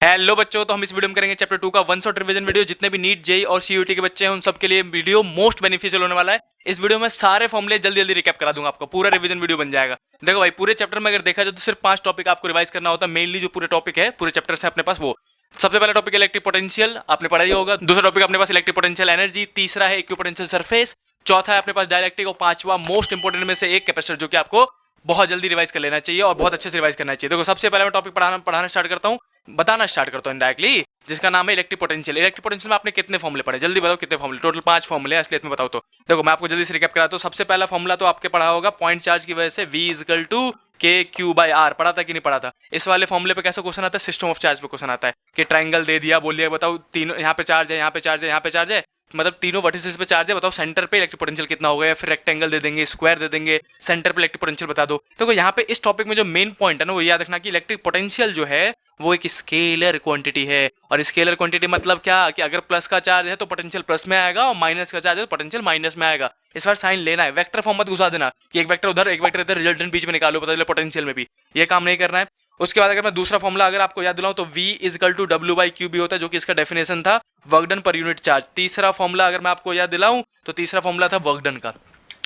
Hello बच्चों, तो हम इस वीडियो में करेंगे चैप्टर 2 का वन शॉट रिवीजन वीडियो। जितने भी नीट जेई और सीयूटी के बच्चे हैं उन सबके लिए वीडियो मोस्ट बेनिफिशियल होने वाला है। इस वीडियो में सारे फॉर्मूले जल्दी जल्दी रिकैप करा दूंगा, आपको पूरा रिवीजन वीडियो बन जाएगा। देखो भाई, पूरे चैप्टर में अगर देखा जाए तो सिर्फ 5 टॉपिक आपको रिवाइज करना होता है। मेनली जो पूरे टॉपिक है पूरे चैप्टर से अपने पास वो सबसे पहला टॉपिक इलेक्ट्रिक पोटेंशियल, आपने पढ़ा ही होगा। दूसरा टॉपिक अपने पास इलेक्ट्रिक पोटेंशियल एनर्जी, तीसरा है इक्विपोटेंशियल सरफेस, चौथा है अपने पास डायइलेक्ट्रिक और पांचवा मोस्ट इंपोर्टेंट में से एक कैपेसिटर, जो कि आपको बहुत जल्दी रिवाइज कर लेना चाहिए और बहुत अच्छे से रिवाइज करना चाहिए। देखो, सबसे पहले मैं टॉपिक पढ़ाना स्टार्ट करता हूँ, बताना स्टार्ट करता हूँ डायरेक्टली, जिसका नाम है इलेक्ट्रिक पोटेंशियल। इलेक्ट्रिक पोटेंशियल में आपने कितने फॉर्मूले पढ़े, जल्दी बताओ कितने फॉर्मूले? टोटल 5 फॉर्मूले हैं, असलियत में बताओ तो। देखो, मैं आपको जल्दी से रिकैप कराता हूँ। सबसे पहला फॉर्मूला तो आपके पढ़ा होगा, पॉइंट चार्ज की वजह से V इक्वल टू के क्यू बाई आर। पढ़ा था कि नहीं पढ़ा था? इस वाले फॉर्मूले पे कैसा क्वेश्चन आता है? सिस्टम ऑफ चार्ज पे क्वेश्चन आता है कि ट्रायंगल दे दिया, बोलिए बताओ तीनों, यहाँ पे चार्ज है, यहाँ पे चार्ज है, यहाँ पे चार्ज है, मतलब तीनों वर्टिसेस पे चार्ज है, बताओ सेंटर पे इलेक्ट्रिक पोटेंशियल कितना होगा। या फिर रेक्टेंगल दे देंगे, स्क्वायर दे देंगे, सेंटर पे इलेक्ट्रिक पोटेंशियल बता दो। तो यहाँ पे इस टॉपिक में जो मेन पॉइंट है ना, वो याद रखना कि इलेक्ट्रिक पोटेंशियल जो है वो एक स्केलर क्वांटिटी है। और स्केलर क्वांटिटी मतलब क्या कि अगर प्लस का चार्ज है तो पोटेंशियल प्लस में आएगा, और माइनस का चार्ज है तो पोटेंशियल माइनस में आएगा। इस बार साइन लेना है, वेक्टर फॉर्म मत घुसा देना कि एक वेक्टर उधर एक वेक्टर इधर, रिजल्टेंट बीच में निकालो, पता चले पोटेंशियल में भी। ये काम नहीं करना है। उसके बाद अगर मैं दूसरा फॉर्मूला अगर आपको याद दिलाऊं तो V equal to W by Q भी होता है, जो कि इसका डेफिनेशन था work done per unit charge. तीसरा फॉर्मूला अगर मैं आपको याद दिलाऊं तो तीसरा फॉर्मूला था वर्क डन का।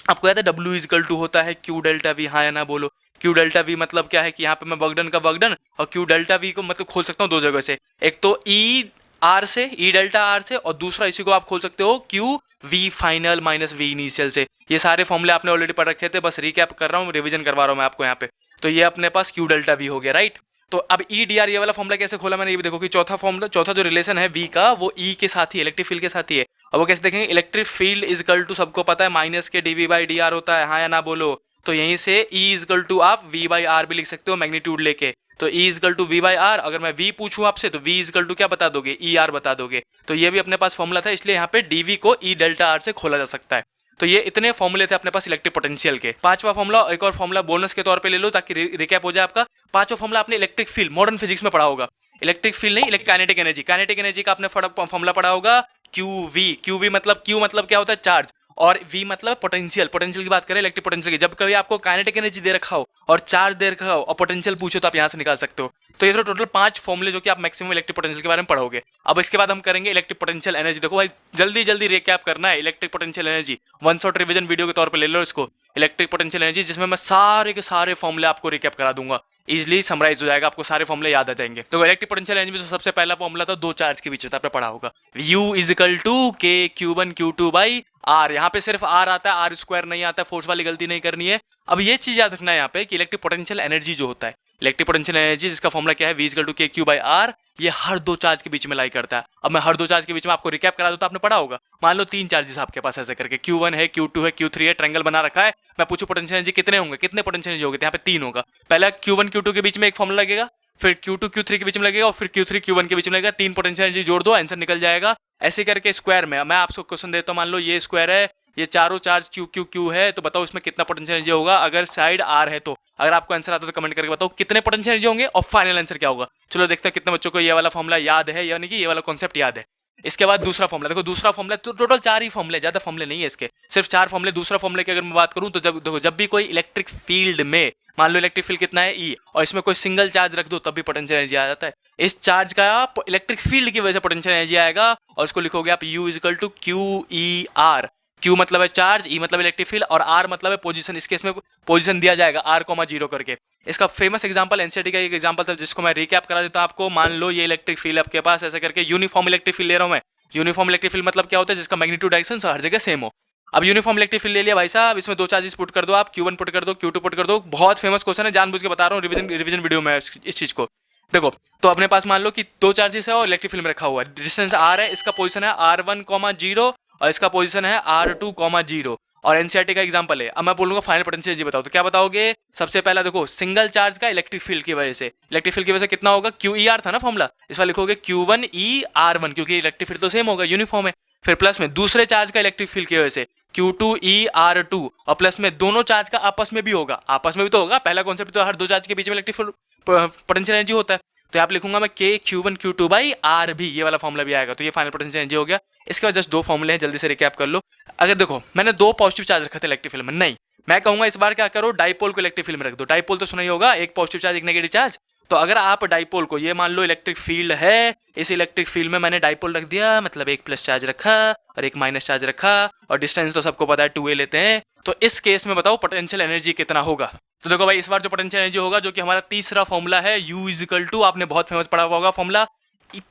आपको याद है W इक्वल टू होता है Q डेल्टा V, हाँ या ना बोलो? Q डेल्टा V मतलब क्या है कि यहाँ पे मैं वर्क डन का वर्क डन और Q डेल्टा V को मतलब खोल सकता हूँ दो जगह से, एक तो E आर से, E डेल्टा आर से, और दूसरा इसी को आप खोल सकते हो Q V final minus V initial से। ये सारे फॉर्मूले आपने ऑलरेडी पढ़ रखे थे, बस रिकैप कर रहा हूँ, रिवीजन करवा रहा हूँ मैं आपको यहाँ पे। तो ये अपने पास Q डेल्टा V हो गया, राइट। तो अब ई डी आर ये वाला फॉर्मूला कैसे खोला मैंने, ये भी देखो कि चौथा फॉर्मूला, चौथा जो रिलेशन है V का, वो E के साथ ही, इलेक्ट्रिक फील्ड के साथ ही है। और वो कैसे देखेंगे? Electric field is equal to, सबको पता है, माइनस के dV बाई डी आर होता है, हाँ या ना बोलो? तो यहीं से E इज इक्वल टू आप V बाई आर भी लिख सकते हो मैग्नीट्यूड लेके। तो E is equal to V by R, अगर मैं V पूछूं आपसे तो V इज इक्वल टू क्या बता दोगे? E आर बता दोगे। तो ये भी अपने पास फॉर्मूला था, इसलिए यहाँ पे dV को E डेल्टा आर से खोला जा सकता है। तो ये इतने फॉर्मूले थे अपने पास इलेक्ट्रिक पोटेंशियल के। पांचवा फॉर्मूला, एक और फॉर्मूला बोनस के तौर पे ले लो ताकि रिकैप हो जाए आपका। पांचवा फॉर्मूला आपने इलेक्ट्रिक फील्ड मॉडर्न फिजिक्स में पढ़ा होगा। इलेक्ट्रिक फील्ड नहीं, काइनेटिक एनर्जी। काइनेटिक एनर्जी का आपने फॉर्मूला पढ़ा होगा QV मतलब Q मतलब क्या होता है? चार्ज, और V मतलब पोटेंशियल। पोटेंशियल की बात करें, इलेक्ट्रिक पोटेंशियल की, जब कभी आपको काइनेटिक एनर्जी दे रखा हो और चार्ज दे रखा हो और पोटेंशियल पूछो तो आप यहाँ से निकाल सकते हो। तो ये तो टोटल 5 फॉर्मूले जो कि आप मैक्सिमम इलेक्ट्रिक पोटेंशियल के बारे में पढ़ोगे। अब इसके बाद हम करेंगे इलेक्ट्रिक पोटेंशियल एनर्जी। देखो भाई, जल्दी जल्दी रिकैप करना है। Electric potential energy one shot revision video के तौर पे ले लो इसको, इलेक्ट्रिक पोटेंशियल एनर्जी, जिसमें मैं सारे के सारे फॉर्मूले आपको रिकैप करा दूंगा। इजिली समराइज हो जाएगा, आपको सारे फॉर्मूले याद आ जाएंगे। तो इलेक्ट्रिक पोटेंशियल एनर्जी में सबसे पहला फॉर्मूला था दो चार्ज के बीच में, आपने पढ़ा होगा, U इज इक्वल टू के Q1 Q2 बाई आर। यहाँ पे सिर्फ आर आता है, आर स्क्वायर नहीं आता है, फोर्स वाली गलती नहीं करनी है। अब ये चीज याद रखना है यहाँ पे कि इलेक्ट्रिक पोटेंशियल एनर्जी जो होता है, इलेक्ट्रिक पोटेंशियल एनर्जी जिसका फॉर्मूला क्या है, V इक्वल टू के क्यू बाई आर, ये हर दो चार्ज के बीच में लाई करता है। अब मैं हर दो चार्ज के बीच में आपको रिकैप करा दूं तो आपने पढ़ा होगा। मान लो 3 चार्जेस आपके पास ऐसे करके, Q1 है, Q2 है, Q3 है, ट्रायंगल बना रखा है। मैं पूछूं पोटेंशियल एनर्जी कितने होंगे, कितने पोटेंशियल एनर्जी होंगे? यहाँ पे 3 होगा। पहला Q1 Q2 के बीच में एक फॉर्मूला लगेगा, फिर Q2 Q3 के बीच में लगेगा, और फिर Q3 Q1 के बीच में लगेगा। 3 पोटेंशियल एनर्जी जोड़ दो, आंसर निकल जाएगा। ऐसे करके स्क्वायर में मैं आपको क्वेश्चन देता हूँ, मान लो ये स्क्वायर है, ये चारों चार्ज Q Q Q है, तो बताओ इसमें कितना पोटेंशियल एनर्जी होगा अगर साइड R है तो। अगर आपको आंसर आता है तो कमेंट करके बताओ कितने पोटेंशियल एनर्जी होंगे और फाइनल आंसर क्या होगा। चलो देखते हैं कितने बच्चों को ये वाला फॉर्मूला याद है, यानी कि ये वाला कॉन्सेप्ट याद है। इसके बाद दूसरा फॉर्मूला, देखो दूसरा फॉर्मूला तो टोटल 4 ही फॉर्मूले, ज्यादा फॉर्मूले नहीं है इसके, सिर्फ 4 फॉर्मूले। दूसरा फॉर्मूले की अगर मैं बात करूं तो जब देखो, जब भी कोई इलेक्ट्रिक फील्ड में, मान लो इलेक्ट्रिक फील्ड कितना है E, और इसमें कोई सिंगल चार्ज रख दो तब भी पोटेंशियल एनर्जी आ जाता है। इस चार्ज का इलेक्ट्रिक फील्ड की वजह से पोटेंशियल एनर्जी आएगा, और उसको लिखोगे आप U is equal to QER। Q मतलब है चार्ज, E मतलब इलेक्ट्रिक फील्ड, और R मतलब है पोजीशन। इसके इसमें पोजीशन दिया जाएगा R,0 करके। इसका फेमस एग्जांपल एनसीईआरटी का एक एग्जांपल था, जिसको मैं रिकैप करा देता हूं आपको। मान लो ये इलेक्ट्रिक फील्ड आपके पास ऐसे करके, यूनिफॉर्म इलेक्ट्रिक फील्ड ले रहा हूं मैं। यूनिफॉर्म इलेक्ट्रिक फील्ड मतलब क्या होता है? जिसका मैग्नीट्यूड डायरेक्शन हर जगह सेम हो। अब यूनिफॉर्म इलेक्ट्रिक फील्ड ले लिया भाई साहब, इसमें दो चार्जेस पुट कर दो आप, Q1 पुट कर दो, Q2 पुट कर दो। बहुत फेमस क्वेश्चन है, जानबूझ के बता रहा हूँ रिवीजन वीडियो में इस चीज को। देखो, तो अपने पास मान लो कि दो चार्जेस है और इलेक्ट्रिक फील्ड में रखा हुआ है, डिस्टेंस R है, इसका पोजीशन है R1,0 और इसका पोजीशन है R2,0, और एनसीईआरटी का एग्जांपल है। अब मैं बोलूंगा फाइनल पोटेंशियल जी बताओ, तो क्या बताओगे? सबसे पहला देखो, सिंगल चार्ज का इलेक्ट्रिक फील्ड की वजह से, इलेक्ट्रिक फील्ड की वजह से कितना होगा? QER था ना फॉर्मूला, इस बार लिखोगे Q1ER1, क्योंकि इलेक्ट्रिक फील्ड तो सेम होगा, यूनिफॉर्म है। फिर प्लस में दूसरे चार्ज का इलेक्ट्रिक फील्ड की वजह से Q2ER2, और प्लस में दोनों चार्ज का आपस में भी होगा, आपस में भी तो होगा। पहला कॉन्सेप्ट तो हर दो चार्ज के बीच में इलेक्ट्रिक पोटेंशियल एनर्जी होता है। तो आप लिखूंगा मैं के Q1 Q2 बाई आर भी, ये वाला फॉर्मूला भी आएगा। तो ये फाइनल पोटेंशियल एनर्जी हो गया। इसके बाद जस्ट 2 फॉर्मूले हैं, जल्दी से रिकैप कर लो। अगर देखो, मैंने 2 पॉजिटिव चार्ज रखे थे इलेक्ट्रिक फील्ड में, नहीं, मैं कहूंगा इस बार क्या करो, डाइपोल को इलेक्ट्रिक फील्ड में रख दो। डाइपोल तो सुना ही होगा, एक पॉजिटिव चार्ज एक नेगेटिव चार्ज। तो अगर आप डाइपोल को, ये मान लो इलेक्ट्रिक फील्ड है, इस इलेक्ट्रिक फील्ड में मैंने डाइपोल रख दिया, मतलब एक प्लस चार्ज रखा और एक माइनस चार्ज रखा, और डिस्टेंस तो सबको पता है 2a लेते हैं, तो इस केस में बताओ पोटेंशियल एनर्जी कितना होगा। तो देखो भाई, इस बार जो पोटेंशियल एनर्जी होगा, जो कि हमारा तीसरा फॉर्मूला है, U इजिकल टू, आपने बहुत फेमस पढ़ा हुआ होगा formula,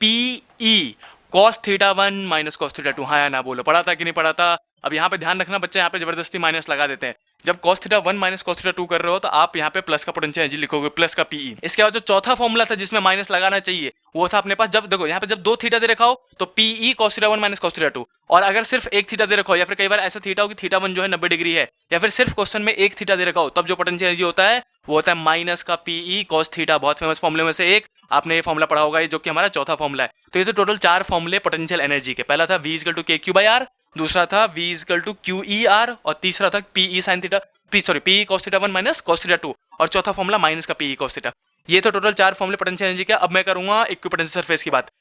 PE cos theta 1 minus cos theta 2। हाँ या ना बोलो, पढ़ा था कि नहीं पढ़ा था? अब यहाँ पे ध्यान रखना बच्चे, यहाँ पे जबरदस्ती माइनस लगा देते हैं। जब cos theta 1 minus cos theta 2 कर रहे हो तो आप यहाँ पे प्लस का पोटेंशियल एनर्जी लिखोगे, प्लस का PE। इसके बाद जो चौथा फॉर्मूला था जिसमें माइनस लगाना चाहिए, वो था अपने पास, जब देखो यहाँ पे जब दो थीटा दे रखा हो तो PE cos theta 1 minus cos theta 2, और अगर सिर्फ एक थीटा दे रखा हो, या फिर कई बार ऐसा थीटा हो कि थीटा 1 जो है 90 डिग्री है, या फिर सिर्फ क्वेश्चन में एक थीटा दे रखा हो, तब जो पोटेंशियल एनर्जी होता है वो होता है माइनस का PE cos थीटा। बहुत फेमस फॉर्मूले में से एक आपने ये फॉर्मूला पढ़ा होगा, जो कि हमारा चौथा फॉर्मूला है। तो ये तो टोटल 4 फॉर्मूले पोटेंशियल एनर्जी के। पहला था V इक्वल टू KQ/R, दूसरा था V इक्वल टू QER, और तीसरा था PE sin theta, PE cos theta 1 minus cos theta 2, और चौथा फॉर्मूला माइनस का PE cos थीटा। ये तो टोटल 4 फॉर्मूले पोटेंशियल एनर्जी के। अब मैं करूंगा इक्विपोटेंशियल सरफेस की बात।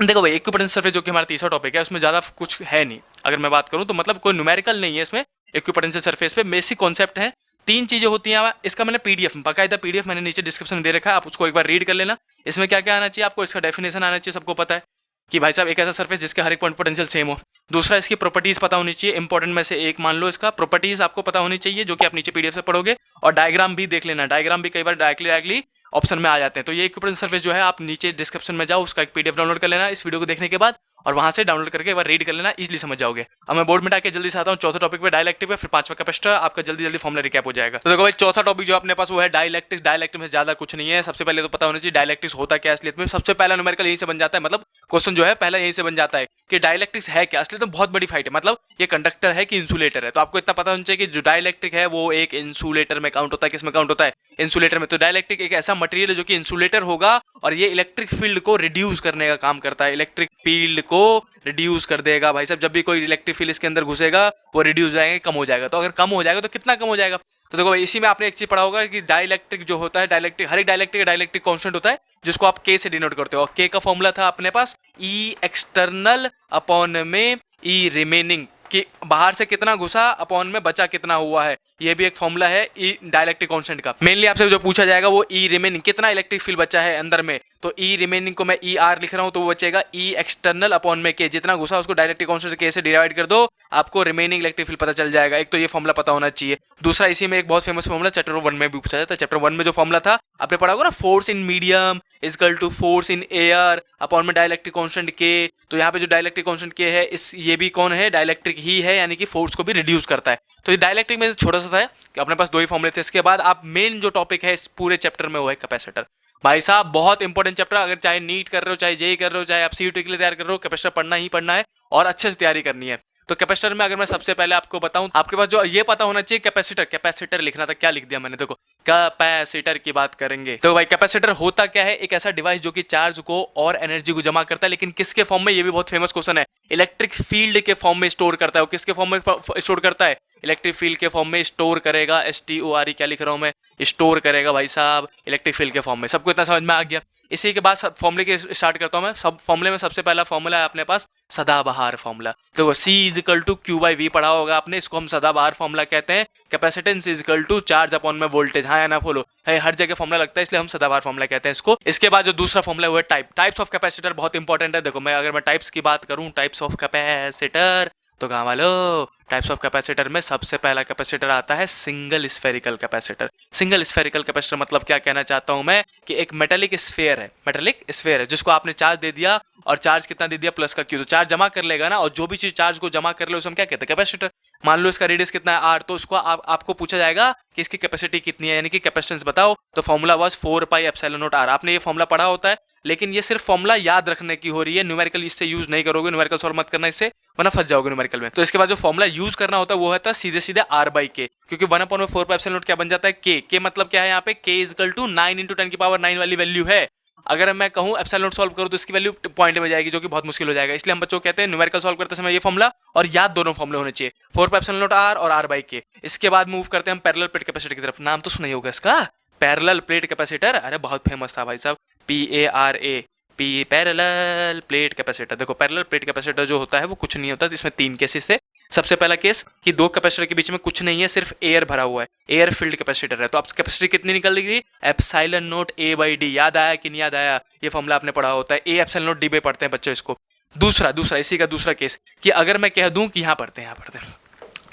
देखो भाई, इक्विपोटेंशियल सरफेस जो कि हमारा तीसरा टॉपिक है, उसमें ज्यादा कुछ है नहीं। अगर मैं बात करूं तो मतलब कोई न्यूमेरिकल नहीं है इसमें। इक्विपोटेंशियल सरफेस पे बेसिक कॉन्सेप्ट है, 3 चीजें होती हैं। इसका मैंने PDF, बाकायदा PDF मैंने नीचे डिस्क्रिप्शन में दे रखा है, आप उसको एक बार रीड कर लेना। इसमें क्या क्या आना चाहिए आपको, इसका डेफिनेशन आना चाहिए, सबको पता है कि भाई साहब एक ऐसा सरफेस जिसके हर एक पॉइंट पोटेंशियल सेम हो। दूसरा, इसकी प्रॉपर्टीज पता होनी चाहिए, इंपॉर्टेंट में से एक मान लो इसका प्रॉपर्टीज आपको पता होनी चाहिए, जो कि आप नीचे PDF से पढ़ोगे। और डायग्राम भी देख लेना, डायग्राम भी कई बार डायरेक्टली ऑप्शन में आ जाते हैं। तो ये इक्विपोटेंशियल सरफेस जो है, आप नीचे डिस्क्रिप्शन में जाओ, उसका एक PDF डाउनलोड कर लेना इस वीडियो को देखने के बाद, और वहां से डाउनलोड करके एक बार रीड कर लेना, इजीली समझ जाओगे। अब मैं बोर्ड में टाके जल्दी से आता हूँ चौथे टॉपिक पे, डाइलेक्ट्रिक पे, फिर 5वां कैपेसिटर, आपका जल्दी जल्दी फॉर्मूला रिकैप हो जाएगा। तो देखो भाई, चौथा टॉपिक जो अपने पास वो है डाइलेक्ट्रिक। डाइलेक्ट्रिक में ज्यादा कुछ नहीं है। सबसे पहले तो पता होना चाहिए डाइलेक्ट्रिक्स होता क्या है असलियत में। सबसे पहला न्यूमेरिकल यहीं से बन जाता है, मतलब क्वेश्चन जो है पहला यहीं से बन जाता है कि डाइलेक्ट्रिक्स है क्या। असलियत में बहुत बड़ी फाइट है, मतलब ये कंडक्टर है कि इंसुलेटर है। तो आपको इतना पता होना चाहिए कि जो डाइलेक्ट्रिक है वो एक इंसुलेटर में काउंट होता है। किसमें काउंट होता है? इंसुलेटर में। तो डाइलेक्ट्रिक एक ऐसा मटेरियल है जो कि इंसुलेटर होगा, और ये इलेक्ट्रिक फील्ड को रिड्यूस करने का काम करता है। इलेक्ट्रिक फील्ड को रिड्यूस कर देगा भाई साहब। जब भी कोई इलेक्ट्रिक फील्ड इसके अंदर घुसेगा वो रिड्यूस हो जाएगा, कम हो जाएगा। तो अगर कम हो जाएगा तो कितना कम हो जाएगा? तो देखो भाई, इसी में आपने एक चीज पढ़ा होगा कि डाइलेक्ट्रिक जो होता है, डाइलेक्ट्रिक, हर एक डाइलेक्ट्रिक कांस्टेंट होता है, जिसको आप K से डिनोट करते हो। और K का फॉर्मूला था अपने पास E एक्सटर्नल अपॉन में E रिमेनिंग, कि बाहर से कितना घुसा अपॉन में बचा कितना हुआ है। ये भी एक फॉर्मूला है ई डाइलेक्ट्रिक कांस्टेंट का। मेनली आपसे जो पूछा जाएगा वो ई रिमेनिंग, कितना इलेक्ट्रिक फील्ड बचा है अंदर में। तो ई रिमेनिंग को मैं ई आर लिख रहा हूं, तो वो बचेगा ई एक्सटर्नल अपॉन में के। जितना घुसा उसको डाइलेक्ट्रिक कांस्टेंट के से डिवाइड कर दो, आपको रिमेनिंग इलेक्ट्रिक फील्ड पता चल जाएगा। एक तो ये फॉर्मूला पता होना चाहिए। दूसरा, इसी में एक बहुत फेमस फॉर्मूला चैप्टर 1 में भी पूछा जाता है। चैप्टर 1 में जो फॉर्मूला था आपने पढ़ा होगा ना, force in medium equal to force in air upon में डाइलेक्ट्रिक कांस्टेंट के। तो यहाँ पे जो डाइलेक्ट्रिक कांस्टेंट के है, इस ये भी कौन है? डाइलेक्ट्रिक ही है, यानी कि फोर्स को भी रिड्यूस करता है। तो ये डाइलेक्ट्रिक में छोटा सा था कि अपने पास 2 ही फॉर्मूले थे। इसके बाद आप मेन जो टॉपिक है इस पूरे चैप्टर में वो है कैपेसिटर। भाई साहब बहुत इंपॉर्टेंट चैप्टर, अगर चाहे नीट कर रहे हो, चाहे जेई कर रहे हो, चाहे आप सीयूटी के लिए तैयार कर रहे हो, कैपेसिटर पढ़ना ही पढ़ना है और अच्छे से तैयारी करनी है। तो कैपेसिटर में अगर मैं सबसे पहले आपको बताऊं, आपके पास जो ये पता होना चाहिए कैपेसिटर, कैपेसिटर लिखना था, क्या लिख दिया मैंने, देखो कैपेसिटर की बात करेंगे। तो भाई कैपेसिटर होता क्या है? एक ऐसा डिवाइस जो कि चार्ज को और एनर्जी को जमा करता है, लेकिन किसके फॉर्म में? ये भी बहुत फेमस क्वेश्चन है। इलेक्ट्रिक फील्ड के फॉर्म में स्टोर करता है। वो किसके फॉर्म में स्टोर करता है? इलेक्ट्रिक फील्ड के फॉर्म में स्टोर करेगा। STORE, क्या लिख रहा हूं मैं? स्टोर करेगा भाई साहब इलेक्ट्रिक फील्ड के फॉर्म में। सबको इतना समझ में आ गया? इसी के बाद फॉर्मूले के स्टार्ट करता हूं मैं। सब फॉर्मूले में सबसे पहला फॉर्मूला है अपने पास सदाबहार फॉर्मूला। तो C इक्वल टू Q/V पढ़ा होगा आपने, इसको हम सदाबहार फॉर्मूला कहते हैं। Capacitance equal to charge upon में वोल्टेज। हाँ या ना बोलो? हर जगह फॉर्मूला लगता है, इसलिए हम सदाबहार फॉर्मूला कहते हैं इसको। इसके बाद जो दूसरा फॉर्मूला है वो है टाइप्स ऑफ कैपेसिटर। बहुत इंपॉर्टेंट है। देखो अगर मैं टाइप्स की बात करूं, टाइप्स ऑफ कैपेसिटर, तो गाँव वालों टाइप्स ऑफ कैपेसिटर में सबसे पहला कैपेसिटर आता है single spherical capacitor. Single spherical capacitor मतलब क्या कहना चाहता हूं मैं, कि एक मेटालिक स्फेयर है, मेटालिक स्फेयर है जिसको आपने चार्ज दे दिया, और चार्ज कितना दे दिया? प्लस का Q। तो चार्ज जमा कर लेगा ना, और जो भी चीज चार्ज को जमा कर ले उसे हम क्या कहते हैं? कैपेसिटर। मान लो इसका रेडियस कितना है R, तो उसको आपको पूछा जाएगा कि इसकी कैपेसिटी कितनी है, यानी कि कैपेसिटेंस बताओ। तो फॉर्मूला वाज 4πε0r। आपने ये फॉर्मूला पढ़ा होता है, लेकिन ये सिर्फ फॉर्मूला याद रखने की हो रही है, न्यूमेरिकल इससे यूज नहीं करोगे। न्यूमेरिकल सॉल्व मत करना इससे, वरना फंस जाओगे न्यूमेरिकल में। तो इसके बाद जो फॉर्मूला यूज करना होता है वो होता है सीधे सीधे R/K, क्योंकि 1/4πε0 क्या बन जाता है? K मतलब क्या है यहाँ पे? K इक्वल टू 9 × 10⁹ वाली वैल्यू है। अगर मैं कहूं एप्सिलॉन सॉल्व करूं तो इसकी वैल्यू पॉइंट में जाएगी, जो कि बहुत मुश्किल हो जाएगा। इसलिए हम बच्चों को कहते हैं न्यूमेरिकल सॉल्व करते समय ये फॉर्मूला और याद दोनों फॉर्मूले होने चाहिए, 4πε0r और R/K। इसके बाद मूव करते हैं हम पैरेलल प्लेट कैपेसिटर की तरफ। नाम तो सुना ही होगा इसका, पैरेलल प्लेट कैपेसिटर। अरे बहुत फेमस था भाई साहब, PARA, पैरेलल प्लेट कैपेसिटर। देखो पैरेलल प्लेट कैपेसिटर जो होता है वो कुछ नहीं होता, इसमें 3 केसेस थे। सबसे पहला केस कि दो कैपेसिटर के बीच में कुछ नहीं है, सिर्फ एयर भरा हुआ है, एयर फील्ड कैपेसिटर है। तो अब कैपेसिटी कितनी निकल रही? Epsilon naught A by D. याद आया कि नहीं याद आया? ये फॉर्मूला आपने पढ़ा होता है, A epsilon not D by पढ़ते हैं बच्चों इसको। दूसरा इसी का दूसरा केस कि अगर मैं कह दूं कि यहाँ पढ़ते हैं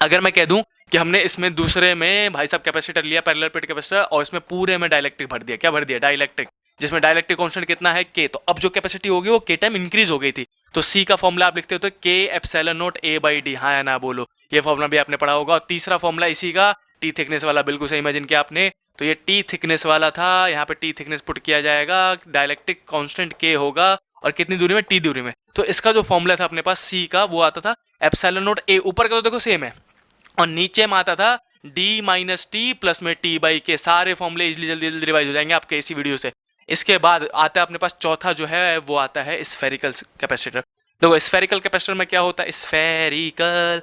अगर मैं कह दूं कि हमने इसमें दूसरे में भाई साहब कैपेसिटर लिया, पैरेलल प्लेट कैपेसिटर, और इसमें पूरे में डाइलेक्ट्रिक भर दिया। क्या भर दिया? डाइलेक्ट्रिक, जिसमें डाइलेक्ट्रिक कांस्टेंट कितना है? के। तो अब जो कैपेसिटी होगी वो के टाइम इंक्रीज हो गई थी। तो सी का फॉर्मूला आप लिखते हो तो के epsilon naught A by D. हाँ या ना बोलो, ये फॉर्मूला भी आपने पढ़ा होगा। और तीसरा फॉर्मूला इसी का, टी थिकनेस वाला, बिल्कुल सही इमेजिन किया आपने। तो ये टी थिकनेस वाला था, यहाँ पे टी थिकनेस पुट किया जाएगा, डाइलेक्ट्रिक कांस्टेंट के होगा, और कितनी दूरी में? टी दूरी में। तो इसका जो फॉर्मूला था अपने पास सी का, वो आता था एप्सिलॉन नॉट ए, ऊपर का तो देखो सेम है, और नीचे में आता था डी माइनस टी प्लस में टी बाई के। सारे फॉर्मूले इजली जल्दी जल्दी रिवाइज हो जाएंगे आपके इसी वीडियो से। इसके बाद आता है अपने पास चौथा जो है, वो आता है स्फेरिकल कैपेसिटर। देखो स्फेरिकल कैपेसिटर में क्या होता है? स्फेरिकल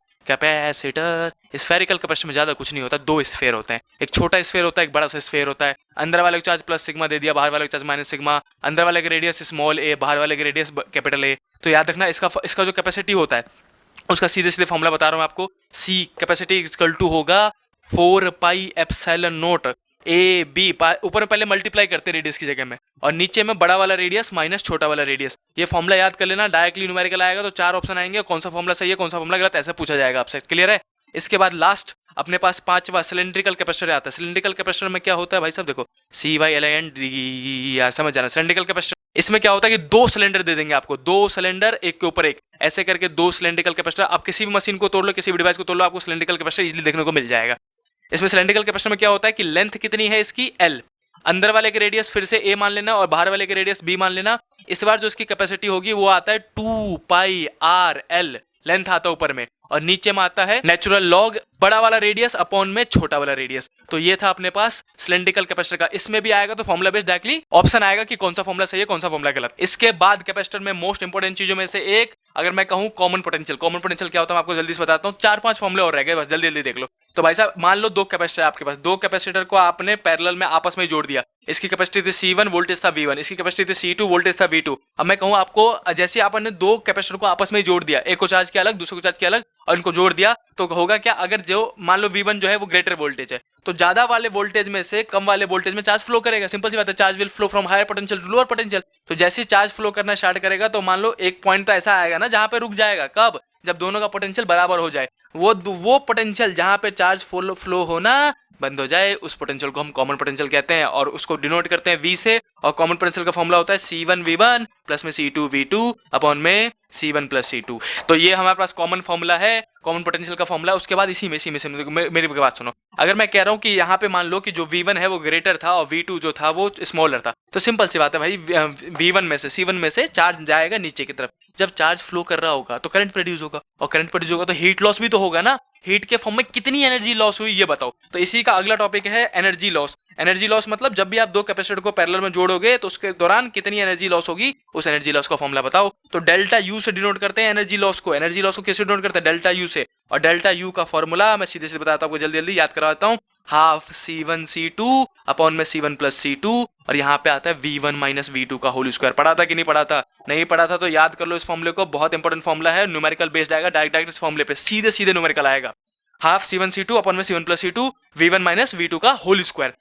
कैपेसिटर में ज्यादा कुछ नहीं होता, दो स्फेयर होते हैं, एक छोटा स्फेयर होता है, एक बड़ा सा स्फेयर होता है। अंदर वाले को चार्ज प्लस सिग्मा दे दिया, बाहर वाले को चार्ज माइनस सिग्मा। अंदर वाले का रेडियस स्मॉल ए, बाहर वाले का रेडियस कैपिटल ए। तो याद रखना इसका जो कैपेसिटी होता है उसका सीधे सीधे फॉर्मूला बता रहा हूं आपको। सी कैपेसिटी इक्वल टू होगा 4 pi epsilon naught A B. ऊपर में पहले मल्टीप्लाई करते रेडियस की जगह में, और नीचे में बड़ा वाला रेडियस माइनस छोटा वाला रेडियस। ये फॉर्मूला याद कर लेना, डायरेक्टली न्यूमेरिकल आएगा तो 4 ऑप्शन आएंगे, कौन सा फॉर्मूला सही है कौन सा फॉर्मूला गलत, ऐसा पूछा जाएगा आपसे। क्लियर है? इसके बाद लास्ट अपने पास पांचवा सिलेंड्रिकल कैपेसिटर आता है। सिलेंड्रिकल कैपेसिटर में क्या होता है भाई साहब? देखो CYLIN यार समझ जाना। सिलेंड्रिकल कैपेसिटर इसमें क्या होता है कि दो सिलेंडर दे देंगे आपको, दो सिलेंडर एक के ऊपर एक, ऐसे करके दो सिलेंड्रिकल कैपेसिटर। आप किसी भी मशीन को तोड़ लो, किसी भी डिवाइस को तोड़ लो, आपको सिलेंड्रिकल कैपेसिटर इजीली देखने को मिल जाएगा। इसमें सिलेंड्रिकल कैपेसिटर में क्या होता है कि लेंथ कितनी है इसकी? L। अंदर वाले के रेडियस फिर से A मान लेना और बाहर वाले के रेडियस B मान लेना। इस बार जो इसकी कैपेसिटी होगी वो आता है 2 पाई R L, लेंथ आता है ऊपर में, और नीचे में आता है नेचुरल लॉग बड़ा वाला रेडियस अपॉन में छोटा वाला रेडियस। तो ये था अपने पास सिलेंड्रिकल कैपेसिटर का। इसमें भी आएगा तो फॉर्मूला बेस्ड डायरेक्टली ऑप्शन आएगा कि कौन सा फॉर्मूला सही है कौन सा फॉर्मूला गलत। इसके बाद कैपेसिटर में मोस्ट इंपोर्टेंट चीजों में से एक, अगर मैं कहूं कॉमन पोटेंशियल। कॉमन पोटेंशियल क्या होता है मैं आपको जल्दी से बताता हूं, 4-5 फॉर्मूले और रह गए, बस जल्दी जल्दी देख लो। तो भाई साहब मान लो दो कैपेसिटर आपके पास, दो कैपेसिटर को आपने पैरेलल में आपस में जोड़ दिया। इसकी कैपेसिटी थी C1, वोल्टेज था V1, इसकी कैपेसिटी थी C2, वोल्टेज था V2। अब मैं कहूं आपको, जैसे आपने दो कैपेसिटर को आपस में जोड़ दिया, एक को चार्ज किया अलग दूसरे को चार्ज किया अलग और इनको जोड़ दिया, तो होगा क्या? अगर जो मान लो V1 जो है वो ग्रेटर वोल्टेज है, तो ज्यादा वाले वोल्टेज में से कम वाले वोल्टेज में चार्ज फ्लो करेगा। सिंपल सी बात है, charge will flow from higher potential to lower potential. तो जैसे ही चार्ज फ्लो करना स्टार्ट करेगा तो मान लो एक पॉइंट तो ऐसा आएगा ना जहां पे रुक जाएगा। कब? जब दोनों का पोटेंशियल बराबर हो जाए। वो पोटेंशियल जहां पे चार्ज फ्लो होना बंद हो जाए, उस पोटेंशियल को हम कॉमन पोटेंशियल कहते हैं, और उसको डिनोट करते हैं V से। और कॉमन पोटेंशियल का फॉर्मूला होता है C1V1 प्लस में C2V2 अपॉन में C1 प्लस C2। तो ये हमारे पास कॉमन फॉर्मूला है, कॉमन पोटेंशियल का फॉर्मूला। उसके बाद इसी में मेरी बात सुनो, अगर मैं कह रहा हूं कि यहाँ पे मान लो कि जो V1 है वो ग्रेटर था और V2 जो था वो स्मॉलर था, तो सिंपल सी बात है भाई, V1 में से C1 में से चार्ज जाएगा नीचे की तरफ। जब चार्ज फ्लो कर रहा होगा तो करंट प्रोड्यूस होगा, और करंट प्रोड्यूस होगा तो हीट लॉस भी तो होगा ना। हीट के फॉर्म में कितनी एनर्जी लॉस हुई ये बताओ। तो इसी का अगला टॉपिक है एनर्जी लॉस। एनर्जी लॉस मतलब जब भी आप दो कैपेसिटर को पैरेलल में जोड़ोगे तो उसके दौरान कितनी एनर्जी लॉस होगी, उस एनर्जी लॉस का फॉर्मूला बताओ। तो डेल्टा यू से डिनोट करते हैं एनर्जी लॉस को। एनर्जी लॉस को कैसे डिनोट करते हैं? डेल्टा यू से। और डेल्टा यू का फॉर्मूला मैं सीधे सीधे बताता हूँ आपको, जल्दी जल्दी याद करवाता हूँ। हाफ C1 C2 अपॉन में C1 प्लस C2, और यहाँ पे आता है V1 माइनस V2 का होल स्क्वायर। पढ़ा था कि नहीं पढ़ा था? नहीं पढ़ा था तो याद कर लो इस फॉर्मूले को, बहुत इंपॉर्टेंट फॉर्मूला है, न्यूमेरिकल बेस्ड आएगा, डायरेक्ट इस फॉर्मूले पे सीधे सीधे न्यूमेरिकल आएगा। हाफ C1 C2 अपॉन में C1 plus C2 V1 minus V2 का होल स्क्वायर।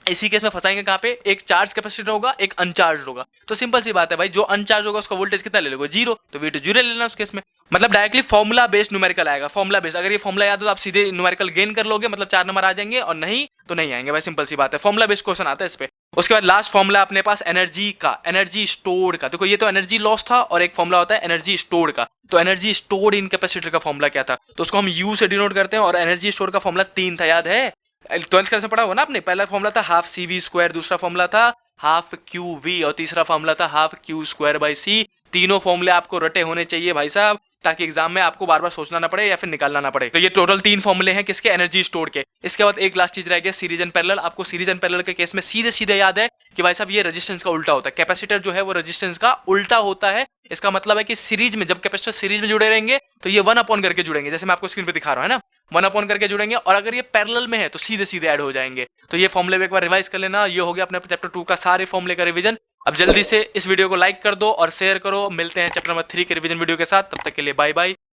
इसी केस में फंसाएंगे कहां पे? एक चार्ज कैपेसिटर होगा एक अनचार्ज होगा। तो सिंपल सी बात है भाई, जो अनचार्ज होगा उसका वोल्टेज कितना ले लोगे? 0। तो V2 0 ले लेना उस केस में। मतलब डायरेक्टली फॉर्मूला बेस्ड न्यूमेरिकल आएगा। फॉर्मूला बेस्ड, अगर ये फॉर्मूला याद हो तो आप सीधे न्यूमेरिकल गेन कर लोगे, मतलब 4 नंबर आ जाएंगे, और नहीं तो नहीं आएंगे भाई। सिंपल सी बात है, फॉर्मूला बेस्ड क्वेश्चन आता है इस पे। उसके बाद लास्ट फॉर्मूला अपने पास एनर्जी का, एनर्जी स्टोर्ड का। देखो ये तो एनर्जी लॉस था, और एक फॉर्मूला होता है एनर्जी स्टोर्ड का। तो एनर्जी स्टोर्ड इन कैपेसिटर का फॉर्मूला क्या था? तो उसको हम यू से डिनोट करते हैं, और एनर्जी स्टोर का फॉर्मूला 3 था, याद है? 12th क्लास में पढ़ा होगा ना आपने। पहला फॉर्मूला था हाफ CV स्क्वायर, दूसरा फॉर्मूला था हाफ QV, और तीसरा फॉर्मूला था half Q square by C। तीनों फॉर्मूले आपको रटे होने चाहिए भाई साहब, ताकि एग्जाम में आपको बार बार सोचना ना पड़े या फिर निकालना ना पड़े। तो ये टोटल 3 फॉर्मूले हैं किसके? एनर्जी स्टोर के। इसके बाद एक लास्ट चीज रह गया, सीरीज एंड पैरेलल। आपको सीरीज एंड पैरेलल के केस में सीधे सीधे याद है कि भाई साहब ये रेजिस्टेंस का उल्टा होता है। कैपेसिटर जो है वो रेजिस्टेंस का उल्टा होता है। इसका मतलब है कि सीरीज में, जब कैपेसिटर सीरीज में जुड़े रहेंगे तो ये 1 अपॉन करके जुड़ेंगे, जैसे मैं आपको स्क्रीन पे दिखा रहा हूं, है ना, 1 अपॉन करके जुड़ेंगे। और अगर ये पैरेलल में है तो सीधे सीधे ऐड हो जाएंगे। तो ये फॉर्मूले एक बार रिवाइज कर लेना। ये हो गया अपने चैप्टर 2 का सारे फॉर्मूले का रिवीजन। अब जल्दी से इस वीडियो को लाइक कर दो और शेयर करो। मिलते हैं चैप्टर नंबर 3 के रिवीजन वीडियो के साथ। तब तक के लिए बाय बाय।